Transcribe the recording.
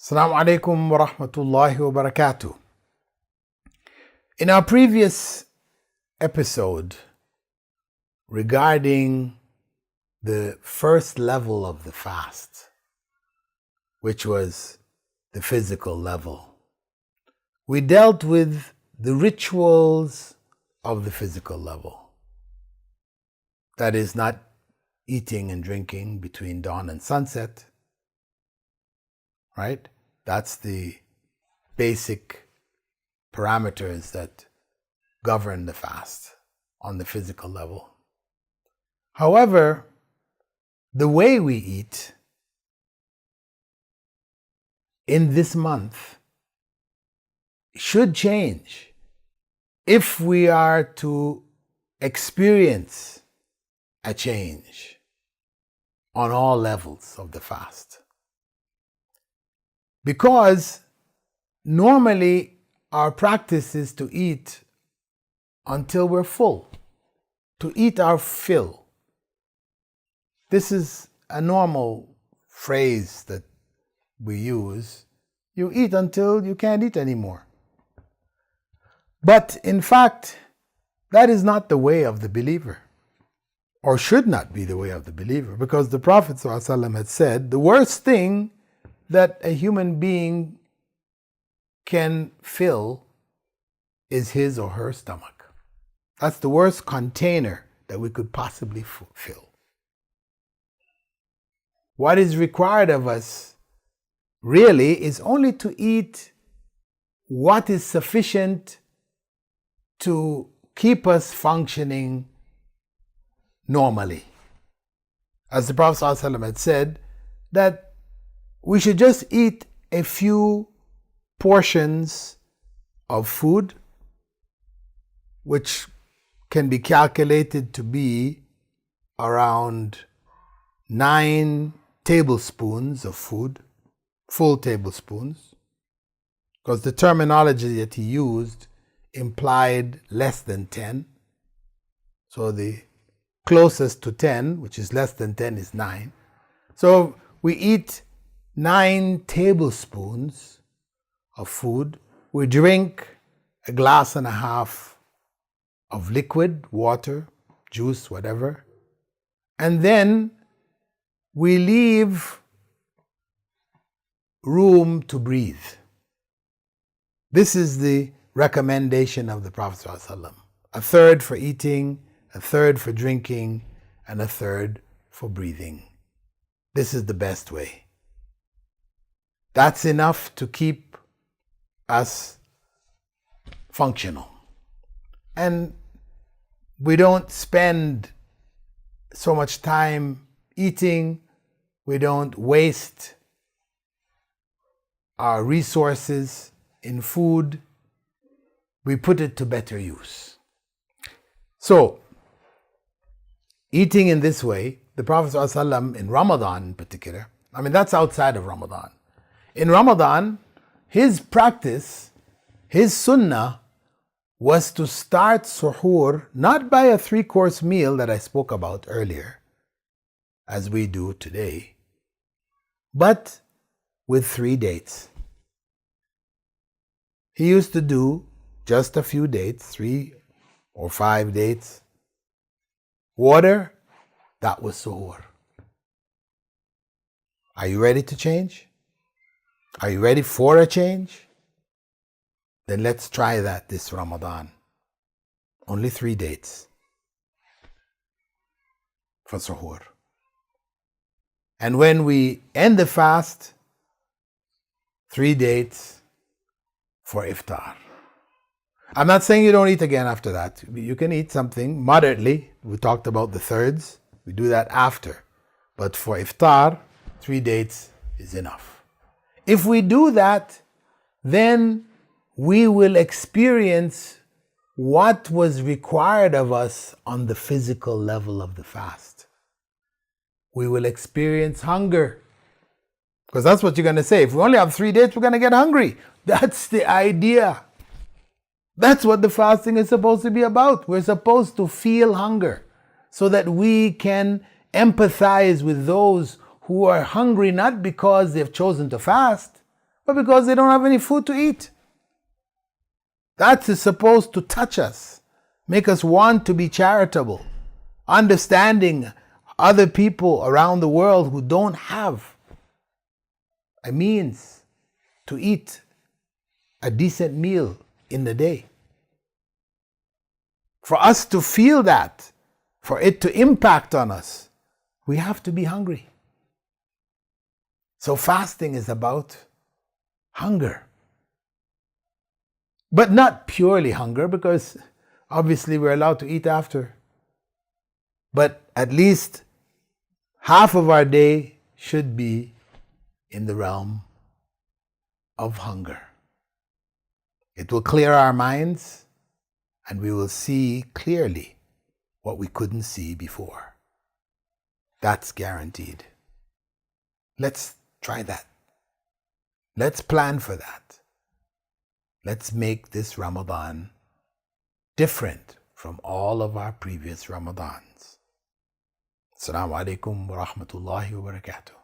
Assalamu alaikum wa rahmatullahi wa barakatuh. In our previous episode regarding the first level of the fast, which was the physical level, we dealt with the rituals of the physical level. That is, not eating and drinking between dawn and sunset, right? That's the basic parameters that govern the fast on the physical level. However, the way we eat in this month should change if we are to experience a change on all levels of the fast. Because normally our practice is to eat until we're full, to eat our fill. This is a normal phrase that we use. You eat until you can't eat anymore. But in fact, that is not the way of the believer, or should not be the way of the believer, because the Prophet ﷺ had said the worst thing that a human being can fill is his or her stomach. That's the worst container that we could possibly fill. What is required of us really is only to eat what is sufficient to keep us functioning normally. As the Prophet ﷺ had said, that we should just eat a few portions of food, which can be calculated to be around 9 tablespoons of food, full tablespoons, because the terminology that he used implied less than 10. So the closest to 10, which is less than 10, is 9. So we eat 9 tablespoons of food. We drink a glass and a half of liquid, water, juice, whatever. And then we leave room to breathe. This is the recommendation of the Prophet ﷺ. A third for eating, a third for drinking, and a third for breathing. This is the best way. That's enough to keep us functional. And we don't spend so much time eating. We don't waste our resources in food. We put it to better use. So, eating in this way, the Prophet ﷺ in Ramadan in particular, that's outside of Ramadan. In Ramadan, his practice, his sunnah, was to start suhoor not by a 3-course meal that I spoke about earlier, as we do today, but with 3 dates. He used to do just a few dates, 3 or 5 dates. Water, that was suhoor. Are you ready to change? Are you ready for a change? Then let's try that this Ramadan. Only 3 dates for suhoor. And when we end the fast, 3 dates for iftar. I'm not saying you don't eat again after that. You can eat something moderately. We talked about the thirds. We do that after. But for iftar, 3 dates is enough. If we do that, then we will experience what was required of us on the physical level of the fast. We will experience hunger. Because that's what you're going to say. If we only have 3 days, we're going to get hungry. That's the idea. That's what the fasting is supposed to be about. We're supposed to feel hunger so that we can empathize with those who are hungry not because they've chosen to fast, but because they don't have any food to eat. That is supposed to touch us, make us want to be charitable, understanding other people around the world who don't have a means to eat a decent meal in the day. For us to feel that, for it to impact on us, we have to be hungry. So fasting is about hunger. But not purely hunger, because obviously we're allowed to eat after. But at least half of our day should be in the realm of hunger. It will clear our minds, and we will see clearly what we couldn't see before. That's guaranteed. Let's try that. Let's plan for that. Let's make this Ramadan different from all of our previous Ramadans. Assalamu alaikum wa rahmatullahi wa barakatuh.